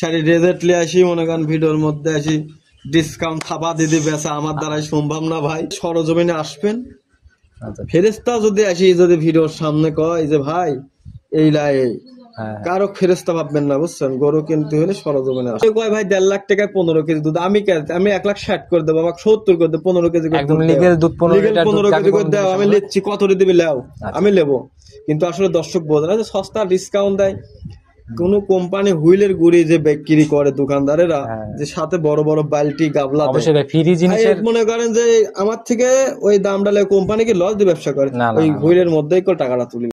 ছাড়ি রেজেটলি আসি মনে করেন ভিডিওর মধ্যে আসি ডিসকাউন্ট থাপা দিদি বেচা আমার দ্বারাই সম্ভব না ভাই। সরজমিনে আসবেন, ফেরেস্তা যদি আসি যদি ভিডিওর সামনে কয় যে ভাই এই লাই কারো ফেরেস্তা ভাববেন না, বুঝছেন? গরু কিনতে হলে সরজমিনে আসে। কয় ভাই 1.5 লাখ টাকায় 15 কেজি দুধ, আমি 1,60,000 করে দেবো, আমাকে 70 করে দেবো, 15 কেজি করে 15 কেজি করে দেও, আমি লিখছি কত দিবি লেও, আমি লেবো। কিন্তু আসলে দর্শক বোঝে না যে সস্তা ডিসকাউন্ট দেয় কোন কোম্পানি হুইলের গুড়ি যে বিক্রি করে দোকানদারেরা, যে সাথে বড় বড় বালতি গাবলা মনে করেন যে আমার থেকে ওই দামটা কোম্পানিকে লস দিয়ে ব্যবসা করে, ওই হুইলের মধ্যেই করে টাকাটা তুলি।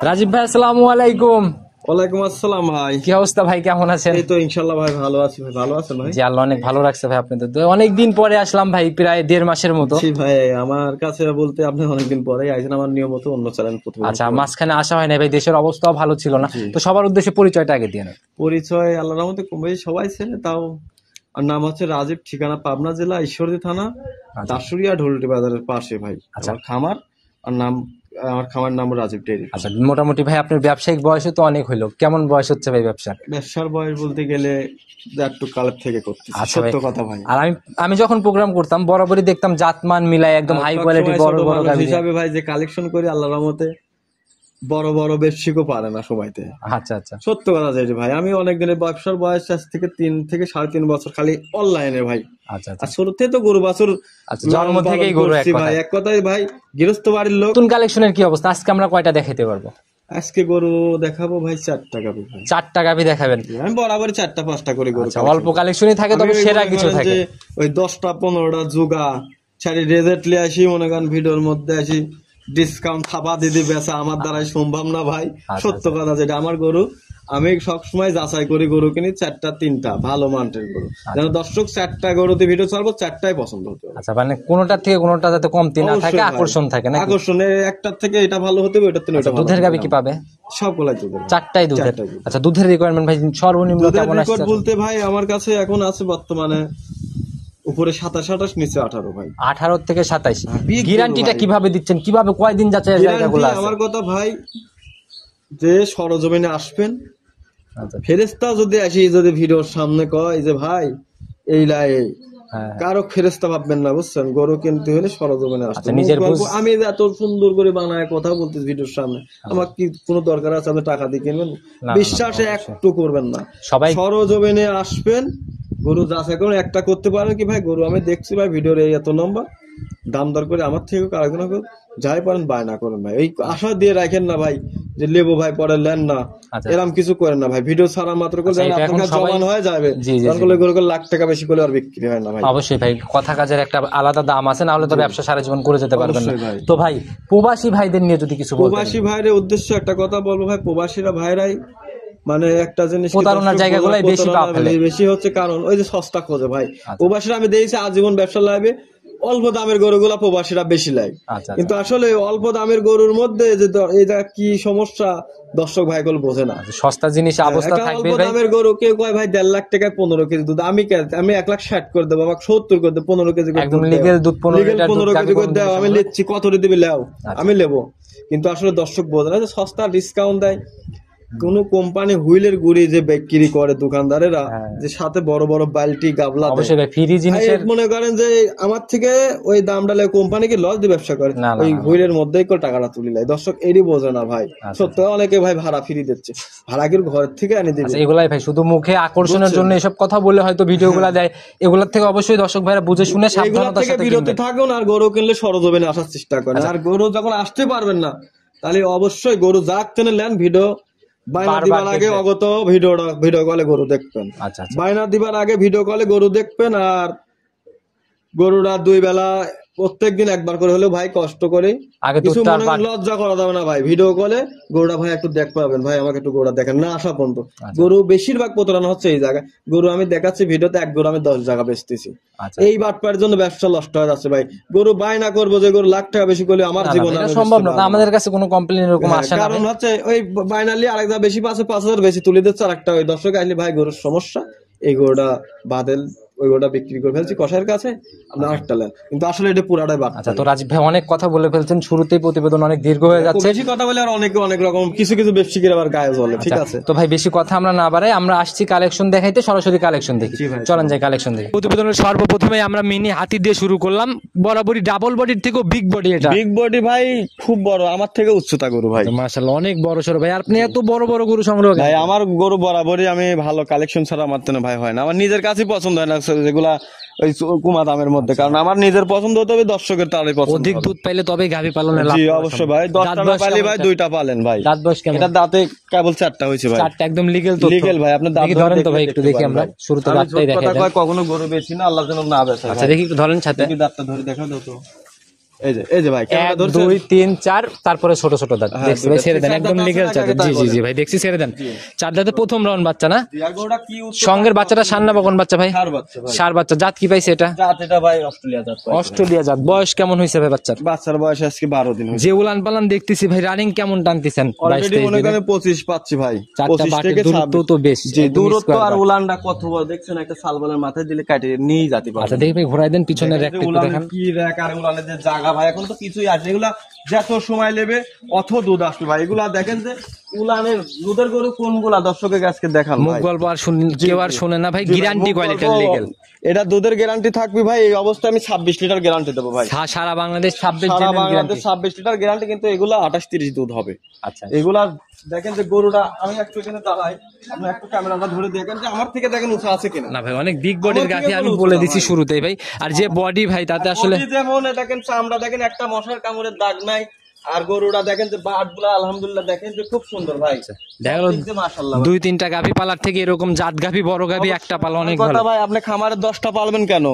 রাজীব ভাই আসসালামু আলাইকুম। ওয়ালাইকুম আসসালাম ভাই, কি অবস্থা ভাই, কেমন আছেন? এই তো ইনশাআল্লাহ ভাই ভালো আছি। ভাই ভালো আছেন ভাই? জি আল্লাহ অনেক ভালো রাখছে ভাই। আপনাদের তো অনেকদিন পরে আসলাম ভাই, প্রায় 1.5 মাসের মতো। জি ভাই, আমার কাছে বলতে আপনি অনেকদিন পরে আইছেন, আমার নিয়মিত অন্য চ্যানেল প্রথমে। আচ্ছা, মাঝখানে আসা হয় না ভাই, দেশের অবস্থাও ভালো ছিল না, তো সবার উদ্দেশ্যে পরিচয়টা আগে দিয়ে নেন। পরিচয় আল্লাহর রহমতে কম বেশি সবাই চেনে, তাও আর নাম হচ্ছে রাজীব, ঠিকানা পাবনা জেলা ঈশ্বরদী থানা দাসুরিয়া ঢোলটি বাজারের পাশে ভাই আমার খামার। আর নাম আমার খামার নাম রাজীব ডেইরি। আচ্ছা, মোটামুটি ভাই আপনার ব্যবসায়িক বয়সও তো অনেক হইলো, কেমন বয়স হচ্ছে ভাই ব্যবসার বয়স বলতে গেলে একটু কালের থেকে করতে সত্য কথা ভাই। আর আমি যখন প্রোগ্রাম করতাম বরাবরই দেখতাম জাতমান মিলাই একদম হাই কোয়ালিটি বড় বড় গাভী হিসাবে ভাই যে কালেকশন করি আল্লাহর রহমতে বড় বড় বেশিকও পারে না সময়তে। আচ্ছা আচ্ছা, সত্য কথা যেটা ভাই, আমি অনেক দিনের ব্যবসার বয়স আজ থেকে 3 থেকে 3.5 বছর খালি অনলাইনে ভাই। আচ্ছা আর শুরু থেকে তো গরু বাছুর জন্ম থেকেই গরু ভাই, এক কথায় ভাই গৃহস্থ বাড়ির লোক। নতুন কালেকশনের কি অবস্থা? আজকে আমরা কয়টা দেখাতে পারবো? আজকে গরু দেখাবো ভাই 4টা গাভী। 4টা গাভী দেখাবেন? আমি বরাবর 4টা-5টা করে গরু। অল্প কালেকশনই থাকে, তবে সেরা কিছু থাকে। ওই 10টা 15টা জুগা ছাড়ি রেজেটলি আসি মনে করেন ভিডিওর মধ্যে আসি ডিসকাউন্ট থাপা দিদি বেচা আমার দ্বারাই সম্ভব না ভাই। সত্য কথা যেটা, আমার গরু আমি সবসময় যাচাই করি গরু কিনি 4টা 3টা ভালো মানের গরু, যেন দর্শক 4টা গরুতে ভিডিও ছাড়বো 4টাই পছন্দ হতে হবে। আচ্ছা, মানে কোনটা থেকে কোনটা যাতে কমতি না থাকে, আকর্ষণ থাকে না। আকর্ষণ একটার থেকে এটা ভালো হতে হবে, ওটার থেকে ওটা ভালো। দুধের গাভী কি পাবে? সবগুলাই দুধের। 4টাই দুধের। আচ্ছা, দুধের রিকোয়ারমেন্ট ভাই সর্বনিম্ন কেমন আছে? বলতে ভাই আমার কাছে এখন আছে বর্তমানে উপরে 27-28, নিচে 18 ভাই। 18 থেকে 27। গ্যারান্টিটা কিভাবে দিচ্ছেন, কিভাবে কয়দিন যাচ্ছে জায়গাগুলো আছে? আমার কথা ভাই যে সরজমিনে আসবেন, ফেরেস্তা যদি আসি যদি ভিডিওর সামনে কয় যে ভাই এই লাই কারো ফেরেস্তা ভাববেন না, বুঝছেন? গরু কিনতে হলে সরজমিনে আসতে। আমি এত সুন্দর করে বানায় কথা বলতে ভিডিওর সামনে, আমার কি কোনো দরকার আছে আপনি টাকা দিয়ে কিনবেন? বিশ্বাসে একটু করবেন না, সবাই সরজমিনে আসবেন, গরু যাচাই করুন। একটা করতে পারেন কি ভাই, গরু আমি দেখছি ভাই ভিডিওর এই এত লম্বা, দাম দর করে আমার থেকে কারো যাই পারেন বায়না করেন ভাই। ওই আশা দিয়ে রাখেন না ভাই যে লেবো ভাই পরে লেন না, এরকম কিছু করেন না ভাই। ভিডিও ছাড়া মাত্র করে জমান হয়ে যাবে, লাখ টাকা বেশি করে আর বিক্রি হয় না ভাই। অবশ্যই ভাই, কথা কাজের একটা আলাদা দাম আছে, না হলে তো ব্যবসা সারা জীবন করে যেতে পারবেন না। তো ভাই প্রবাসী ভাইদের নিয়ে যদি কিছু বলতেন। প্রবাসী ভাইদের উদ্দেশ্য একটা কথা বলবো ভাই, প্রবাসীরা ভাইরাই মানে একটা জিনিস প্রতারণার জায়গাগুলোই বেশি হচ্ছে, কারণ ওই যে সস্তা খোঁজে ভাই। প্রবাসীরা আমি দেখেছি আজীবন ব্যবসা লাইবে অল্প দামের গরুগুলা প্রবাসীরা বেশি লাই, কিন্তু আসলে অল্প দামের গরুর মধ্যে যে এটা কি সমস্যা দর্শক ভাইগুলো বোঝে না। সস্তা জিনিস অবস্থা থাকবে। অল্প দামের গরু কেউ কয় ভাই 1.5 লাখ টাকায় 15 কেজি দুধ, আমি 1,60,000 করে দেবো, আমাকে 70 করে দেবো, 15 কেজি করে একদম লিগ্যাল দুধ 15 কেজি করে দেও, আমি লিখছি কত দিবি লেও, আমি লেবো। কিন্তু আসলে দর্শক বোঝে না যে সস্তা ডিসকাউন্ট দেয় কোন কোম্পানি হুইলের গুড়ি যে বিক্রি করে দোকানদারেরা, যে সাথে বড় বড় বালতি গাবলা মনে করেন যে আমার থেকে ওই দামটা কোম্পানিকে লস দিয়ে ব্যবসা করে, ওই হুইলের মধ্যেই করে টাকাটা তুলি লাই। দর্শক এরই বোঝে না ভাই। সত্যি অনেকে ভাই ভাড়া ফিরি দিচ্ছে, ভাড়া কি ঘর থেকে আনি দিবে? এগুলাই ভাই শুধু মুখে আকর্ষণের জন্য এসব কথা বলে হয়তো ভিডিও গুলা দেয়। এগুলোর থেকে অবশ্যই দর্শক ভাইরা বুঝে শুনে সাবধানতার সাথে বিরত থাকুন, আর গরু কিনলে সরজমিনে আসার চেষ্টা করেন। আর গরু যখন আসতে পারবেন না, তাহলে অবশ্যই গরু যাক টেনে নেন, ভিডিও বাইনা দিবার আগে অগত ভিডিও কলে গরু দেখবেন। বাইনা দিবার আগে ভিডিও কলে গরু দেখবেন, আর গরুটা 2 বেলা প্রত্যেকদিন একবার করে হলেও ভাই কষ্ট করে, কিছু লজ্জা করা যাবে না ভাই। ভিডিও কলে গরুটা ভাই একটু দেখ পাবেন, ভাই আমাকে একটু গরুটা দেখেন না আসা পর্যন্ত। গরু বেশিরভাগ প্রতারণা হচ্ছে এই জায়গায়। গরু আমি দেখাচ্ছি ভিডিওতে, এক গরু আমি 10 জায়গা বেচতেছি। এই বাটপার জন্য ব্যবসা নষ্ট হয়ে যাচ্ছে ভাই। গরু বায়না করবো যে গরু লাখ টাকা বেশি করলে আমার জীবনে সম্ভব না, আমাদের কাছে কোনো কমপ্লেন এরকম আসে না। কারণ হচ্ছে ওই বাইনালি আরেক জায়গা বেশি পাচ্ছে 5,000 বেশি তুলে দিচ্ছে, আর একটা ওই দর্শক আসলে ভাই গরুর সমস্যা এই গরুটা বাদেল ওই গরুটা বিক্রি করে ফেলছি কষাইয়ের কাছে, আপনার 8টা নেন, কিন্তু আসলে এটা পুরাটাই বাদ। আচ্ছা, তো রাজীব ভাই অনেক কথা বলে ফেলছেন, শুরুতেই প্রতিবেদন অনেক দীর্ঘ হয়ে যাচ্ছে। বেশি কথা বলে আর অনেকে অনেক রকম কিছু কিছু ব্যবসায়ীর আবার গায়ে জ্বলে, ঠিক আছে। তো ভাই বেশি কথা আমরা না বাড়াই, আমরা আসছি কালেকশন দেখাইতে, সরাসরি কালেকশন দেখি। চলেন যাই কালেকশন দেখি। প্রতিবেদনের সর্বপ্রথমে আমরা মিনি হাতি দিয়ে শুরু করলাম, বরাবরই ডাবল বডির থেকেও বিগ বডি। এটা বিগ বডি ভাই, খুব বড়, আমার থেকে উচ্চতা গরু ভাই, মাশাআল্লাহ অনেক বড় সরো ভাই। আপনি এত বড় বড় গরু সংগ্রহ করেন ভাই? আমার গরু বরাবরই আমি ভালো কালেকশন ছাড়া আমার তো ভাই হয় না, আমার নিজের কাছেই পছন্দ হয় না যেগুলা ওই কুমা দামের মধ্যে, কারণ আমার নিজের পছন্দ হতে হবে, দর্শকের তারই পছন্দ। অধিক দুধ পাইলে তবে গাভী পালনে লাভ। জি অবশ্যই ভাই, 10টা না পাইলে ভাই 2টা পালেন ভাই। দাঁত বয়স কেমন? এটা দাঁতে কেবল 4টা হয়েছে ভাই, 4টা একদম লিগ্যাল তো? লিগ্যাল ভাই, আপনি দাঁত ধরেন তো ভাই, একটু দেখি আমরা শুরুতে দাঁতটাই দেখাই দেন। কখনো গরু বেশি না, আল্লাহর জন্য না বেচে। আচ্ছা দেখি একটু ধরেন সাথে, দেখি দাঁতটা ধরে দেখা দাও তো। এই যে ভাই, 1 2 3 4, তারপরে ছোট ছোট দাঁত দেখছি ভাই, ছেড়ে দেন, একদম লিগ্যাল চাঁদ। জি জি জি ভাই দেখছি, ছেড়ে দেন। 4 দাঁতে প্রথম রাউন্ড বাচ্চা না? সঙ্গের বাচ্চাটা সান্না বকন বাচ্চা ভাই? সার বাচ্চা। জাত কি পাইছে এটা? জাত এটা ভাই অস্ট্রেলিয়া জাত। অস্ট্রেলিয়া জাত। বয়স কেমন হইছে ভাই বাচ্চার? বাচ্চার বয়স আজকে 12 দিন হইছে। যে উলান পালান দেখতেছি ভাই, রানিং কেমন টানতেছেন? অলরেডি মনে করেন 25 পাচ্ছি ভাই, 25 থেকে 26। দূরত্ব তো বেশ। জি দূরত্ব আর উলানটা কত বড় দেখছেন, একটা শালবালের মাথায় দিলে কাটে নিয়ে যেতে পারে। আচ্ছা দেখি ভাই, ঘোরাই দেন পিছনের রেকটা একটু দেখান। কি রেক আর উলানের যে জায়গা ভাই, এখন তো কিছুই আসে, এগুলা যত সময় নেবে অত দুধ আসবে ভাই। এগুলা দেখেন যে উলানের দুধের গরু কোনগুলা, দর্শকের কাছে দেখান মুখ ভাই। গল্প আর কেউ আর শুনে না ভাই, গ্যারান্টি কোয়ালিটির লিগ্যাল। এটা দুধের গ্যারান্টি থাকবে ভাই, এই অবস্থায় আমি 26 লিটার গ্যারান্টি দেবো ভাই। সারা বাংলাদেশ 26 সারা লিটার বাংলাদেশ 26 লিটার গ্যারান্টি, কিন্তু এগুলা 28-30 দুধ হবে। আচ্ছা এগুলা দেখেন যে গরুটা, আমি একটু এখানে দাঁড়াই, আপনি একটু ক্যামেরাটা ধরে দেখেন যে আমার থেকে দেখেন উঁচা আছে কিনা। না ভাই, অনেক বিগ বডির গাভী, আমি বলে দিছি শুরুতেই ভাই। আর যে বডি ভাই, তাতে আসলে যেমন দেখেন চামড়া দেখেন, একটা মশার কামড়ের দাগ নাই। আর গরুটা দেখেন যে বাটগুলা আলহামদুলিল্লাহ দেখেন যে খুব সুন্দর ভাই। দেখা গেল মাশাআল্লাহ 2-3টা গাভী পালার থেকে এরকম জাত গাভী, বড় গাভী একটা পালা অনেক ভালো। কথা ভাই, আপনি খামারে 10টা পালবেন কেন?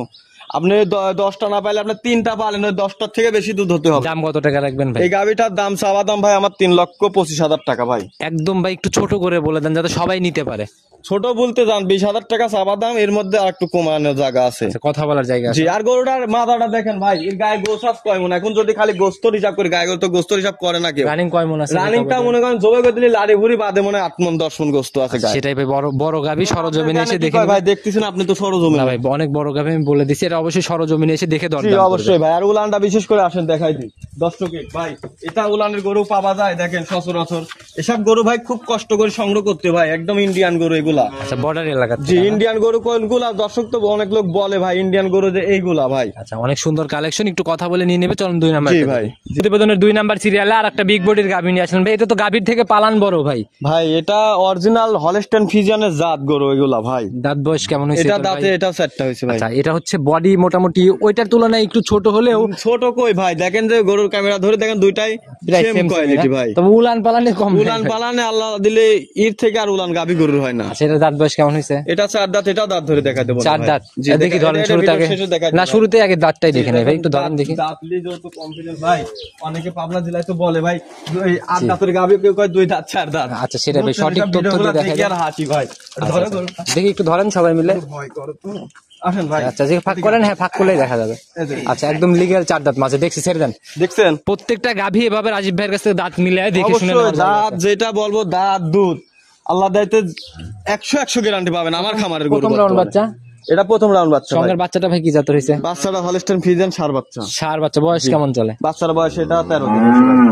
আপনি 10টা না পাইলে আপনি 3টা পালেন, ওই 10টার থেকে বেশি দুধ হতে হবে। দাম কত টাকা রাখবেন ভাই? এই গাভীটার দাম চাওয়া দাম ভাই আমার 3,25,000 টাকা ভাই। একদম ভাই একটু ছোট করে বলে দেন যাতে সবাই নিতে পারে। ছোট বলতে যান 20,000 টাকা চাওয়া দাম, এর মধ্যে আর একটু কমানোর জায়গা আছে, কথা বলার জায়গা আছে। জি। আর গরুটার মাথাটা দেখেন ভাই, এর গায়ে গোস্ত আছে কয় মণ? এখন যদি খালি গোস্ত হিসাব করি, গায়ে গরু তো গোস্ত হিসাব করে না কেউ। রানিং কয় মণ আছে? রানিংটা মনে করেন জবে করে দিলে লাড়ি ভুড়ি বাদে মনে হয় 8 মণ 10 মণ গোস্ত আছে গায়ে। সেটাই ভাই, বড় বড় গাভী সরজমিনে এসে দেখে ভাই দেখতেছেন আপনি তো সরজমিনে। না ভাই, অনেক বড় গাভী, আমি বলে দিছি, এটা অবশ্যই সরজমিনে এসে দেখে দরদাম করবেন। অবশ্যই ভাই। আর উলানটা বিশেষ করে আসেন দেখাই দিই দর্শকে ভাই, এটা উলানের গরু পাওয়া যায় দেখেন সচরাচর। এসব গরু ভাই খুব কষ্ট করে সংগ্রহ করতে ভাই, একদম ইন্ডিয়ান গরু এগুলা। আচ্ছা, বর্ডার এলাকা। জি ইন্ডিয়ান গরু কোনগুলা? দর্শক তো অনেক লোক বলে ভাই ইন্ডিয়ান গরু যে এইগুলা ভাই। আচ্ছা, অনেক সুন্দর কালেকশন, একটু কথা বলে নিয়ে নেবে। চলুন 2 নাম্বার। জি ভাই, প্রতিবেদনের 2 নাম্বার সিরিয়ালে আর একটা বিগ বডির গাভী নিয়ে আসলেন ভাই। এটা তো গাভীর থেকে পালান বড় ভাই। ভাই এটা অরিজিনাল হলস্টেইন ফ্রিজিয়ানের জাত গরু এগুলা ভাই। দাঁত বয়স কেমন হয়েছে এটা? দাঁতে এটা 4টা হয়েছে ভাই। আচ্ছা, এটা হচ্ছে বডি মোটামুটি ওইটার তুলনায় একটু ছোট হলেও ছোট কই ভাই, দেখেন যে গরুর ক্যামেরা ধরে দেখেন দুইটাই সেম কোয়ালিটি ভাই। তবে উলান পালানে কম। উলান পালানে আল্লাহ দিলে এর থেকে আর উলান গাভী গরুর হয় না। আচ্ছা, এটা দাঁত বয়স কেমন হয়েছে? এটা 4 দাঁত, এটা দাঁত ধরে দেখাতে বলবো। 4 দাঁত। দেখি ধরেন শুরুতে আগে, না শুরুতে আগে দাঁতটাই দেখে নেই ভাই, একটু ধরেন দেখি। দাঁত নিয়ে যত কনফিডেন্স ভাই, অনেকে পাবনা জেলায় তো বলে ভাই 8 দাঁতের গাভী, কেউ কয় 2 দাঁত 4 দাঁত। আচ্ছা, সেটা ভাই সঠিক তথ্য দিয়ে দেখা যায়। আর হাসি ভাই, দেখি একটু ধরেন সবাই মিলে। ভয় করো তো, আসেন ভাই। আচ্ছা, যে ফাঁক করেন, হ্যাঁ ফাঁক করলেই দেখা যাবে। আচ্ছা, একদম লিগ্যাল 4 দাঁত মাঝে দেখছি, ছেড়ে দেন। দেখছেন প্রত্যেকটা গাভী এভাবে রাজীব ভাইয়ের কাছে দাঁত মিলায় দেখে শুনে নেওয়ার জায়গা দাঁত আছে। যেটা বলবো দাঁত দুধ আল্লাহ দাইতে 100 গ্যারান্টি পাবেন আমার খামারের গরু। প্রথম রাউন্ড বাচ্চা, এটা প্রথম রাউন্ড বাচ্চা। সঙ্গের বাচ্চাটা ভাই কি জাতের হয়েছে? বাচ্চাটা হলস্টেইন ফ্রিজিয়ান সার বাচ্চা। সার বাচ্চা। বয়স কেমন চলে? বাচ্চার বয়স এটা 13 দিন।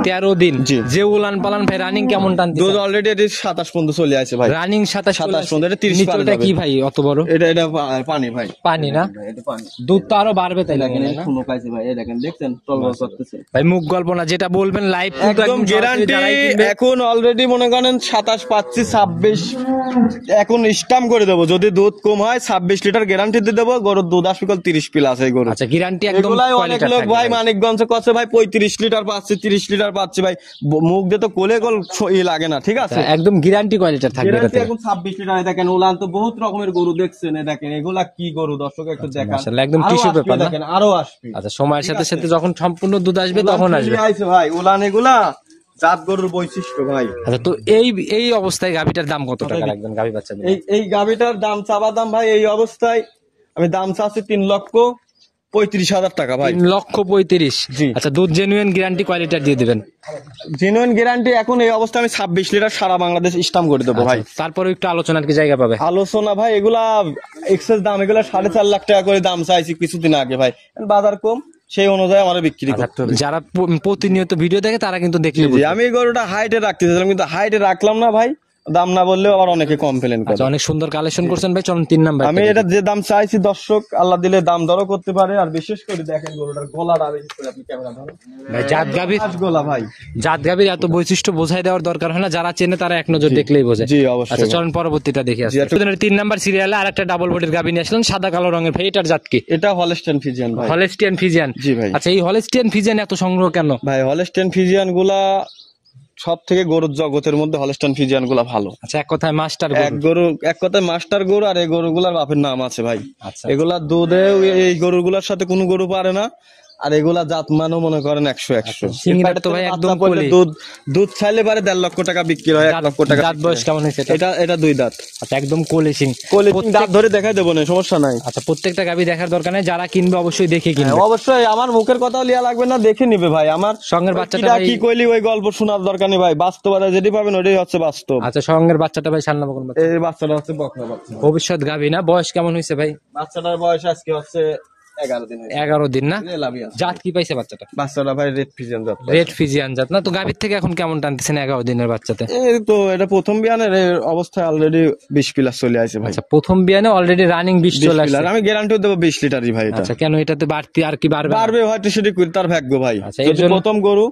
13 দিন। জি। যে উলান পালান ভাই, রানিং কেমন টানতে? দুধ অলরেডি এটি 27 পর্যন্ত চলে আসে ভাই। রানিং 27 পর্যন্ত, এটা 30 পার নিচটা যাবে। কি ভাই অত বড়? এটা পানি ভাই, পানি না? এটা পানি। দুধ তো আরো বাড়বে তাই লাগে না? শুনো পাইছে ভাই, এই দেখেন দেখছেন টলমল করতেছে ভাই মুখ গল্প না, যেটা বলবেন লাইভ একদম গ্যারান্টি। এখন অলরেডি মনে করেন 27 পাচ্ছি, 26 এখন স্টাম্প করে দেবো। যদি দুধ কম হয় 26 লিটার গ্যারান্টি দিয়ে দেবো। গরুর দুধ আসবে 30 প্লাস এই গরু। আচ্ছা, গ্যারান্টি একদম। এগুলাই অনেক লোক ভাই মানিকগঞ্জে কচ্ছে ভাই 35 লিটার পাচ্ছি, 30 লিটার পাচ্ছি ভাই। মুখ দিয়ে তো কোলে গোল লাগে না, ঠিক আছে? একদম গ্যারান্টি কোয়ালিটির থাকবে গ্যারান্টি এটাতে। এখন 26 লিটার। দেখেন উলান তো বহুত রকমের গরু দেখছেন, দেখেন এগুলা কি গরু দর্শক একটু দেখেন। মাশাআল্লাহ, একদম আরো টিস্যু আসবে, পেপার না? দেখেন আরো আসবে। আচ্ছা, সময়ের সাথে সাথে যখন সম্পূর্ণ দুধ আসবে তখন আসবে ভাই উলান এগুলা জাত গরুর বৈশিষ্ট্য ভাই। আচ্ছা, তো এই অবস্থায় গাভীটার দাম কত টাকা রাখবেন? গাভী বাচ্চা এই গাভীটার দাম চাওয়া দাম ভাই এই অবস্থায় আমি দাম চাচ্ছি 35,000 টাকা ভাই। 3,35,000। জি। আচ্ছা, দুধ জেনুইন গ্যারান্টি কয় লিটার দিয়ে দিবেন? জেনুইন গ্যারান্টি এখন এই অবস্থা আমি 26 লিটার সারা বাংলাদেশ স্টাম্প করে দেবো ভাই। আচ্ছা, তারপরে একটু আলোচনার কি জায়গা পাবে? আলোচনা ভাই, এগুলা এক্সেস দাম, এগুলা 4.5 লাখ টাকা করে দাম চাইছি কিছুদিন আগে ভাই, বাজার কম সেই অনুযায়ী আমার বিক্রি করতে হবে। যারা প্রতিনিয়ত ভিডিও দেখে তারা কিন্তু দেখলে জি, আমি এই গরুটা হাইটে রাখতে চাইছিলাম কিন্তু হাইটে রাখলাম না ভাই, দাম না বললেও আবার অনেকে কমপ্লেন করে। আচ্ছা, অনেক সুন্দর কালেকশন করছেন ভাই, চলুন 3 নাম্বার। আমি এটা যে দাম চাইছি দর্শক আল্লাহ দিলে দাম দরও করতে পারে। আর বিশেষ করে দেখেন গরুটার গলাটা, আপনি ক্যামেরা ধরুন ভাই, জাত গাভীর গলা ভাই, জাত গাভীর এত বৈশিষ্ট্য বোঝাই দেওয়ার দরকার হয় না, যারা চেনে তারা এক নজর দেখলেই বোঝে। জি অবশ্যই। আচ্ছা, চলুন পরবর্তীটা দেখি। আসলে 3 নাম্বার সিরিয়ালে আরেকটা ডাবল বডির গাভী নিয়ে আসলেন, সাদা কালো রঙের ভাই, এটার জাত কি? এটা হলস্টেইন ফ্রিজিয়ান ভাই। Holstein Friesian. জি ভাই। আচ্ছা, এই হলস্টিয়ান ফ্রিজিয়ান এত সংগ্রহ কেন ভাই? হলস্টেইন ফ্রিজিয়ান গুলা সব থেকে গরুর জগতের মধ্যে হলস্টেইন ফ্রিজিয়ান গুলা ভালো। আচ্ছা, এক কথায় মাস্টার এক কথায় মাস্টার গরু। আর এই গরুগুলার বাপের নাম আছে ভাই। আচ্ছা, এগুলা দুধে এই গরুগুলার সাথে কোনো গরু পারে না। আর এগুলা জাত মানও মনে করেন 100। সিংড়াটা তো ভাই একদম কোলে। দুধ চাইলে পারে 1.5 লক্ষ টাকা বিক্রি হয়, 1 লক্ষ টাকা। দাঁত বয়স কেমন হয়েছে এটা 2 দাঁত। আচ্ছা, একদম কোলে সিং। দাঁত ধরে দেখাই দেবো না, সমস্যা নাই। আচ্ছা, প্রত্যেকটা গাভী দেখার দরকার নেই, যারা কিনবে অবশ্যই দেখে কিনবে। অবশ্যই আমার মুখের কথা লিয়া লাগবে না, দেখে নিবে ভাই। আমার সঙ্গের বাচ্চাটা কি কইলি ওই গল্প শোনার দরকার নেই ভাই, বাস্তবতা যেটি পাবেন ওটাই হচ্ছে বাস্তব। আচ্ছা, সঙ্গের বাচ্চাটা ভাই সান্না বকন বাচ্চা, এই বাচ্চাটা হচ্ছে বকনা বাচ্চা, ভবিষ্যৎ গাভী না? বয়স কেমন হয়েছে ভাই? বাচ্চাটার বয়স আজকে হচ্ছে 11 দিন। 11 দিন না? জাত কি পাইছে বাচ্চাটা? বাচ্চাটা ভাই রেড ফিজিয়ান জাত। রেড ফিজিয়ান জাত না? তো গাভীর থেকে এখন কেমন টানতেছেন 11 দিনের বাচ্চাতে? এই তো এটা প্রথম বিয়ানের অবস্থায় অলরেডি 20 প্লাস চলে আসে ভাই। আচ্ছা, প্রথম বিয়ানে অলরেডি রানিং 20 চলে আসছে। আমি গ্যারান্টিও দেবো 20 লিটারই ভাই এটা। আচ্ছা, কেন এটাতে বাড়তি আর কি বাড়বে? বাড়বে হয়তো, সেটি তার ভাগ্য ভাই। আচ্ছা, যদি প্রথম গরু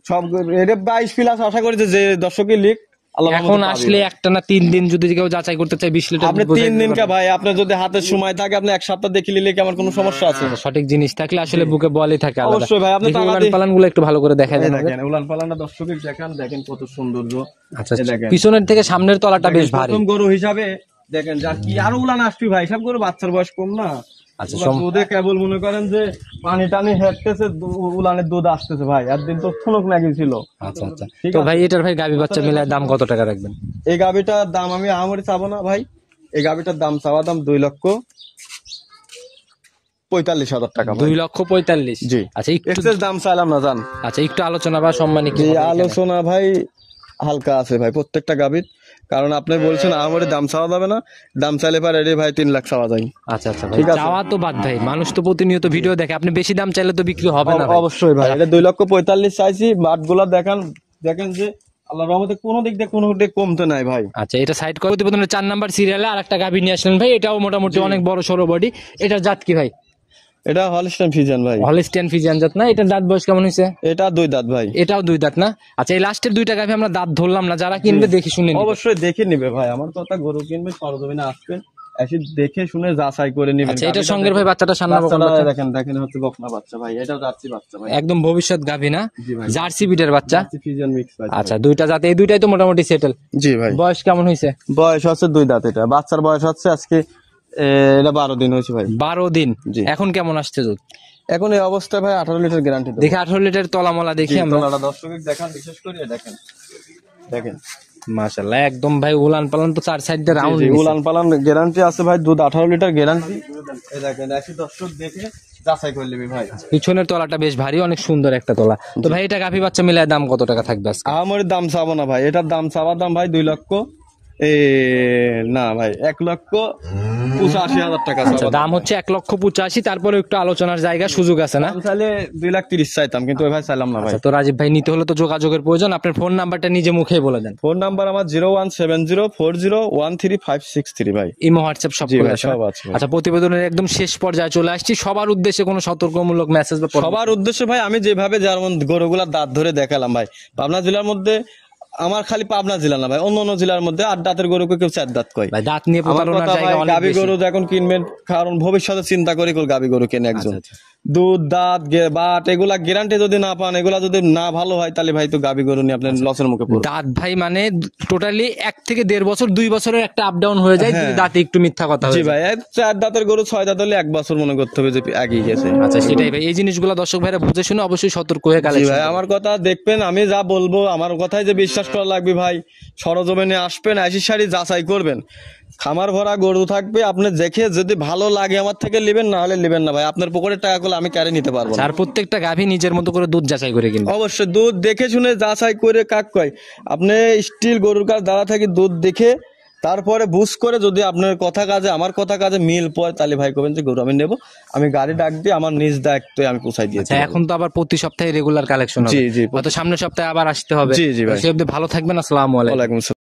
সব এটা 22 প্লাস আশা করি যে দর্শকই লিখ। এখন আসলে একটা না 3 দিন যদি কেউ যাচাই করতে চায় 20 লিটার, আপনি 3 দিন কা ভাই, আপনার যদি হাতের সময় থাকে আপনি 1 সপ্তাহ দেখে নিলে কি আমার কোনো সমস্যা আছে? সঠিক জিনিস থাকলে আসলে বুকে বলই থাকে আলাদা। অবশ্যই ভাই, আপনি উলান পালানগুলো একটু ভালো করে দেখায় দেন। দেখেন উলান পালানটা দর্শকের দেখেন কত সৌন্দর্য। আচ্ছা, পিছনের থেকে সামনের তলাটা বেশ ভারী। প্রথম গরু হিসাবে দেখেন যা কি আরো উলান আসবে ভাই, সব গরু বাচ্চার বয়স কম না। আচ্ছা, দুধে কেবল মনে করেন যে পানি টানি হেঁটতেছে, উলানের দুধ আসতেছে ভাই। আর দিন তো থুনক নাকি ছিল। আচ্ছা আচ্ছা, তো ভাই এটার ভাই গাভী বাচ্চা মিলায় দাম কত টাকা রাখবেন? এই গাভীটার দাম আমি আমারই চাবো না ভাই। এই গাভীটার দাম চাওয়া দাম 2,45,000 টাকা। 2,45,000? জি। আচ্ছা, একটু দাম চাইলাম না জান। আচ্ছা, একটু আলোচনা বা সম্মানী কি? আলোচনা ভাই হালকা আছে ভাই প্রত্যেকটা গাভীর, কারণ আপনি বলছেন আমারই দাম চাওয়া যাবে না। দাম চাইলে পারে রে ভাই 3 লাখ চাওয়া যায়। আচ্ছা আচ্ছা ভাই, চাওয়া তো বাদ ভাই, মানুষ তো প্রতিনিয়ত ভিডিও দেখে, আপনি বেশি দাম চাইলে তো বিক্রি হবে না। অবশ্যই ভাই, এটা 2,45,000 চাইছি। বাটগুলা দেখেন যে আল্লাহর রহমতে কোনো দিক দিয়ে কোনো দিক কমতে নাই ভাই। আচ্ছা, এটা সাইড করে প্রতিবেদনের 4 নাম্বার সিরিয়ালে আরেকটা গাভী নিয়ে আসলেন ভাই, এটাও মোটামুটি অনেক বড় সরো বডি। এটার জাত কি ভাই? এটা হলস্টেইন ফ্রিজিয়ান ভাই। হলস্টেইন ফ্রিজিয়ান জাত না? এটার দাঁত বয়স কেমন হয়েছে? এটা 2 দাঁত ভাই। এটাও 2 দাঁত না? আচ্ছা, এই লাস্টের 2টা গাভী আমরা দাঁত ধরলাম না, যারা কিনবে দেখে শুনে অবশ্যই দেখে নিবে ভাই। আমার কথা, গরু কিনবে সরজমিনে আসবেন, এসে দেখে শুনে যাচাই করে নিবেন। আচ্ছা, এটার সঙ্গে ভাই বাচ্চাটা সান্না বকন বাচ্চা দেখেন হচ্ছে বকনা বাচ্চা ভাই। এটাও জার্সি বাচ্চা ভাই, একদম ভবিষ্যৎ গাভী না? জার্সি বিটের বাচ্চা, ফ্রিজিয়ান মিক্স ভাই। আচ্ছা, 2টা জাত, এই 2টাই তো মোটামুটি সেটেল। জি ভাই। বয়স কেমন হয়েছে? বয়স হচ্ছে 2 দাঁত। এটা বাচ্চার বয়স হচ্ছে আজকে এটা 12 দিন হয়েছে ভাই। 12 দিন? এখন কেমন আসছে দুধ? এখন এই অবস্থায় ভাই 18 লিটার গ্যারান্টি দেখি 18 লিটার তলামলা দেখি আমরা। দর্শকের দেখান, বিশেষ করে দেখেন মাশাআল্লাহ, একদম ভাই উলান পালান তো 4 সাইড দিয়ে রাউন্ড। উলান পালান গ্যারান্টি আছে ভাই, দুধ 18 লিটার গ্যারান্টি। এই দেখেন এসে দর্শক দেখে যাচাই করে নেবে ভাই। পিছনের তলাটা বেশ ভারী, অনেক সুন্দর একটা তলা। তো ভাই এটা গাভী বাচ্চা মিলায় দাম কত টাকা থাকবে আজকে? আমার দাম চাবো না ভাই, এটার দাম চাওয়ার দাম ভাই 2 লক্ষ না ভাই 1,85,000 টাকা। দাম হচ্ছে 1,85,000, তারপরে একটু আলোচনার জায়গা সুযোগ আছে না? চাইলে 2,30,000 চাইতাম, কিন্তু ওই ভাই চাইলাম না ভাই। তো রাজীব ভাই, নিতে হলে তো যোগাযোগের প্রয়োজন, আপনার ফোন নাম্বারটা নিজে মুখেই বলে দেন। ফোন নাম্বার আমার 01704013563 ভাই। ইমো হোয়াটসঅ্যাপ সব আছে। আচ্ছা, প্রতিবেদনের একদম শেষ পর্যায়ে চলে আসছি। সবার উদ্দেশ্যে কোনো সতর্কমূলক মেসেজ? সবার উদ্দেশ্যে ভাই, আমি যেভাবে যেমন গরুগুলার দাঁত ধরে দেখালাম ভাই, পাবনা জেলার মধ্যে আমার খালি পাবনা জেলা না ভাই, অন্য জেলার মধ্যে 8 দাঁতের গরুকে কেউ 4 দাঁত কয় ভাই। দাঁত নিয়ে প্রতারণার জায়গা অনেক বেশি। গাবি গরু যখন কিনবেন, কারণ ভবিষ্যতে চিন্তা করে গাবি গরু কেনে একজন। দুধ দাঁত বাট এগুলা গ্যারান্টি যদি না পান, এগুলা যদি না ভালো হয়, তাহলে ভাই তো গাবি গরু নিয়ে আপনার লসের মুখে পড়বেন। দাঁত ভাই মানে টোটালি 1 থেকে 1.5 বছর 2 বছরের একটা আপ ডাউন হয়ে যায়, যদি দাঁতে একটু মিথ্যা কথা হয়। জি ভাই, 4 দাঁতের গরু 6 দাঁত হলে 1 বছর মনে করতে হবে যে এগিয়ে গেছে। আচ্ছা, সেটাই ভাই, এই জিনিসগুলো দর্শক ভাইরা বুঝে শুনে অবশ্যই সতর্ক হয়ে গেলে। ভাই আমার কথা দেখবেন, আমি যা বলবো আমার কথাই যে বিশ্বাস করা লাগবে ভাই। সরজমিনে আসবেন, 80 সারি যাচাই করবেন, খামার ভরা গরু থাকবে, আপনি দেখে যদি ভালো লাগে আমার থেকে নেবেন, না হলে নেবেন না ভাই। আপনার পকেটের টাকা গুলো আমি ক্যারে নিতে পারবো না। আর প্রত্যেকটা গাভী নিজের মতো করে দুধ যাচাই করে কিনবে। অবশ্যই দুধ দেখে শুনে যাচাই করে কাক কয়, আপনি স্টিল গরুর কাছ দাঁড়া থাকি দুধ দেখে তারপরে বুঝ করে যদি আপনার কথা কাজে আমার কথা কাজে মিল পড়ে, তাহলে ভাই করবেন যে গরু আমি নেবো, আমি গাড়ি ডাক দিয়ে আমার নিজ দায়িত্বে আমি পৌঁছাই দিয়েছি। এখন তো আবার প্রতি সপ্তাহে রেগুলার কালেকশন হবে। জি জি হয়তো সামনের সপ্তাহে আবার আসতে হবে। জি জি ভাই, সে অবধি ভালো থাকবেন। আসসালামু আলাইকুম। ওয়ালাইকুম আসসালাম।